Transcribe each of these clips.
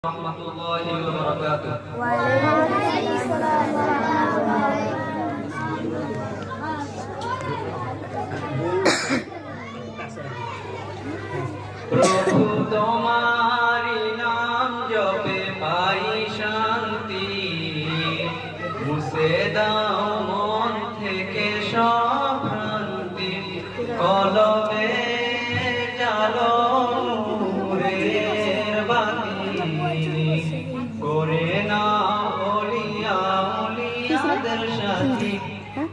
warahmatullahi wabarakatuh. Waalaikumsalam warahmatullahi প্রভু তোমারি নাম জপে পাই শান্তি, মুছে দাও মন থেকে সব ভ্রান্তি, কলবে জালো নূরের বাতি, করে নাও ওলিয়া উলিয়াদের সাথী।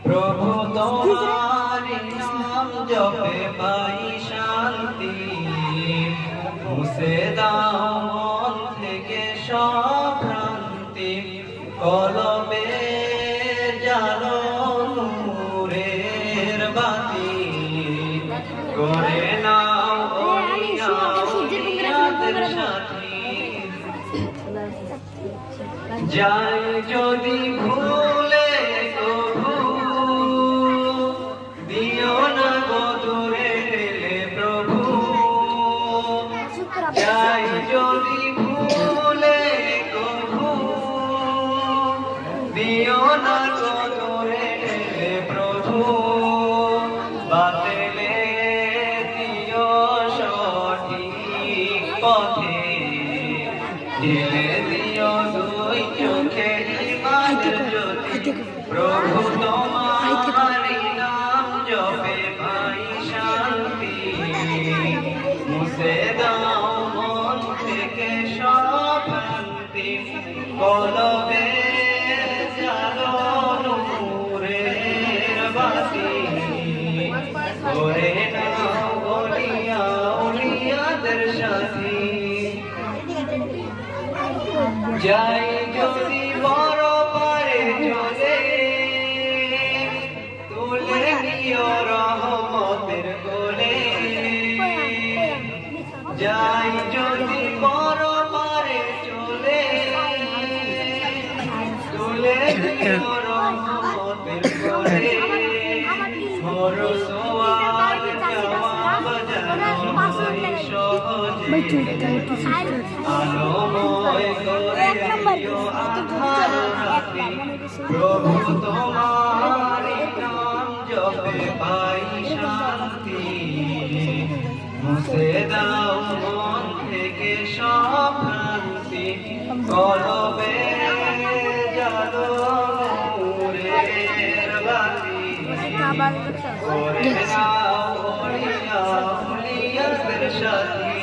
প্রভু তোমারি নাম জপে পাই শান্তি, মুছে দাও মন থেকে সব ভ্রান্তি, কলবে জালো নূরের বাতি, করে নাও ওলিয়া উলিয়াদের সাথী। যাই যদি ভুলে তবু দিও না গদরে ঢেলে প্রভু, যাই যদি ভুলে তবু দিও না গদরে ঢেলে প্রভু, বাতেলে দিও সঠিক পথে, ঢেলে দিও দুই চোখে ইমানের জ্যোতি। প্রভু তোমারি নাম জপে পাই শান্তি, মুছে দাও মন থেকে সব ভ্রান্তি, কলবে জালো নূরের বাতি, করে নাও ওলিয়া উলিয়াদের সাথী। যাই যদি বড় পারে চলে, তুলে নিও রহমতের কোলে। যাই যদি বড় পারে চলে, তুলে নিও রহমতের কোলে। বড় সোয়াল জবাব জানো হয় সহজে, আলোময় করে দিও আঁধার রাতে। প্রভু তোমারি নাম জপে পাই শান্তি, মুছে দাও মন থেকে সব ভ্রান্তি, কলবে জালো নূরের বাতি, করে নাও ওলিয়া উলিয়াদের সাথী।